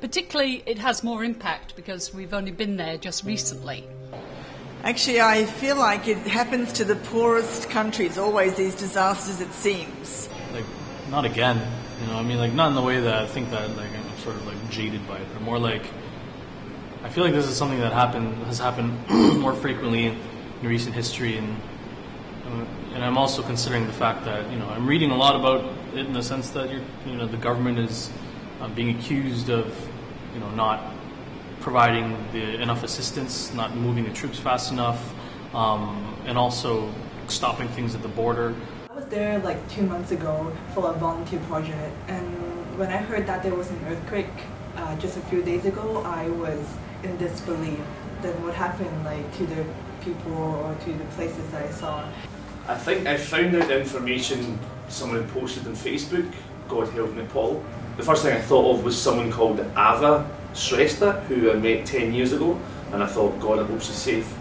Particularly, it has more impact because we've only been there just recently. Actually, I feel like it happens to the poorest countries, always these disasters, it seems. Like, not again. You know, I mean, like, not in the way that I think that, like, I'm sort of, like, jaded by it, but more like, I feel like this is something that has happened more frequently in recent history, and I'm also considering the fact that, you know, I'm reading a lot about it in the sense that, the government is being accused of, not providing enough assistance, not moving the troops fast enough, and also stopping things at the border. I was there like 2 months ago for a volunteer project, and when I heard that there was an earthquake just a few days ago, I was in disbelief. Then what happened, like, to the people or to the places that I saw? I think I found out the information someone had posted on Facebook, God Help Nepal. The first thing I thought of was someone called Ava Shrestha, who I met 10 years ago, and I thought, God, I hope she's safe.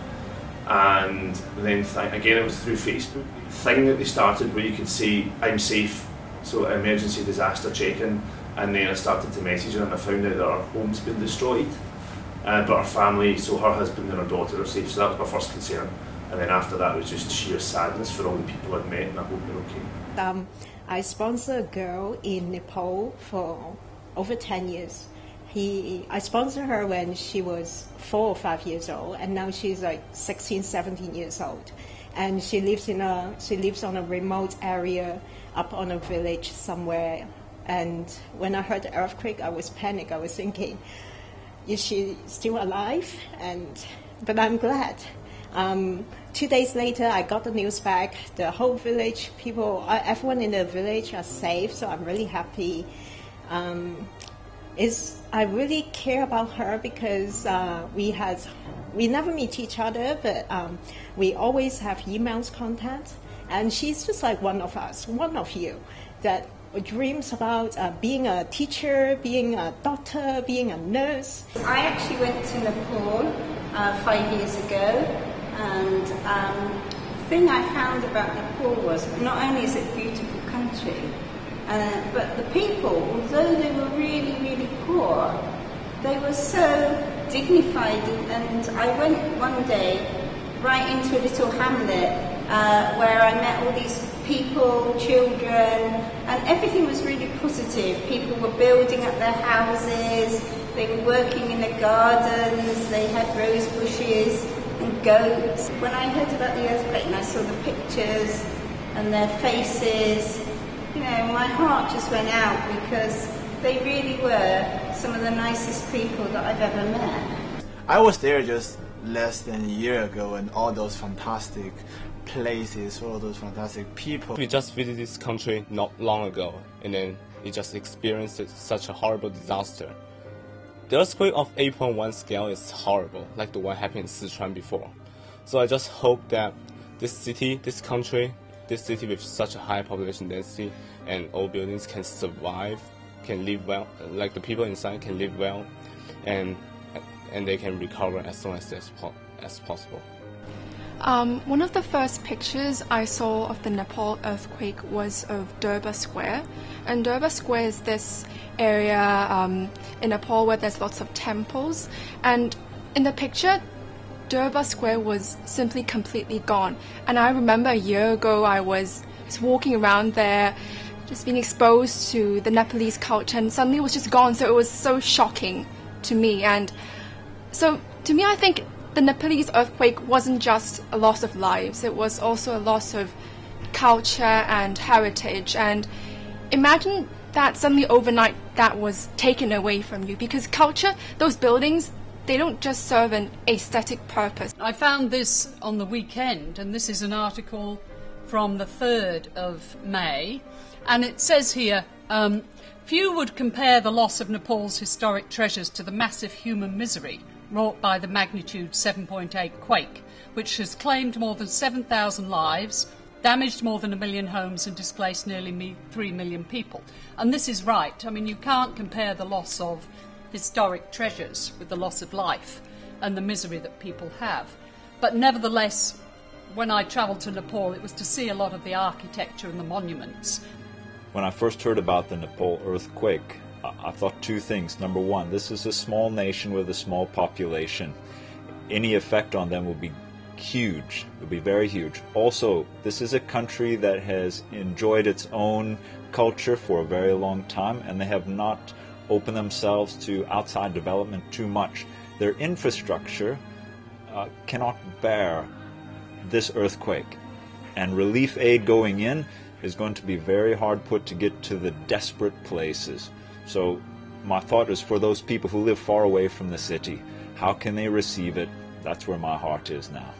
And then again, it was through Facebook thing that they started where you could say, I'm safe, so emergency disaster check-in, and then I started to message her and I found out that her home's been destroyed, but her family, so her husband and her daughter are safe, so that was my first concern. And then after that, it was just sheer sadness for all the people I'd met, and I hope they're okay. I sponsored a girl in Nepal for over 10 years. I sponsored her when she was 4 or 5 years old, and now she's like 16, 17 years old. And she lives on a remote area up on a village somewhere. And when I heard the earthquake, I was panicked. I was thinking, is she still alive? But I'm glad. 2 days later, I got the news back. The whole village, everyone in the village are safe, so I'm really happy. I really care about her because we never meet each other, but we always have emails contact, and she's just like one of us, one of you, that dreams about being a teacher, being a doctor, being a nurse. I actually went to Nepal 5 years ago. And the thing I found about Nepal was not only is it a beautiful country, but the people, although they were really, really poor, they were so dignified. And I went one day right into a little hamlet where I met all these people, children, and everything was really positive. People were building up their houses, they were working in the gardens, they had rose bushes and goats. When I heard about the earthquake and I saw the pictures and their faces, my heart just went out because they really were some of the nicest people that I've ever met. I was there just less than a year ago, and all those fantastic places, all those fantastic people. We just visited this country not long ago, and then we just experienced such a horrible disaster. The earthquake of 8.1 scale is horrible, like the one happened in Sichuan before. So I just hope that this city with such a high population density and all buildings can survive, can live well, like the people inside can live well, and they can recover as soon as possible. One of the first pictures I saw of the Nepal earthquake was of Durbar Square. And Durbar Square is this area in Nepal where there's lots of temples. And in the picture, Durbar Square was simply completely gone. And I remember a year ago I was walking around there, just being exposed to the Nepalese culture, and suddenly it was just gone. So it was so shocking to me. And so to me, I think the Nepalese earthquake wasn't just a loss of lives, it was also a loss of culture and heritage. And imagine that suddenly overnight that was taken away from you, because culture, those buildings, they don't just serve an aesthetic purpose. I found this on the weekend, and this is an article from the 3rd of May, and it says here, few would compare the loss of Nepal's historic treasures to the massive human misery wrought by the magnitude 7.8 quake, which has claimed more than 7,000 lives, damaged more than 1 million homes and displaced nearly 3 million people. And this is right. I mean, you can't compare the loss of historic treasures with the loss of life and the misery that people have. But nevertheless, when I travelled to Nepal, it was to see a lot of the architecture and the monuments. When I first heard about the Nepal earthquake, I thought two things. Number one, this is a small nation with a small population. Any effect on them will be huge. It will be very huge. Also, this is a country that has enjoyed its own culture for a very long time, and they have not opened themselves to outside development too much. Their infrastructure cannot bear this earthquake, and relief aid going in is going to be very hard put to get to the desperate places. So my thought is for those people who live far away from the city, how can they receive it? That's where my heart is now.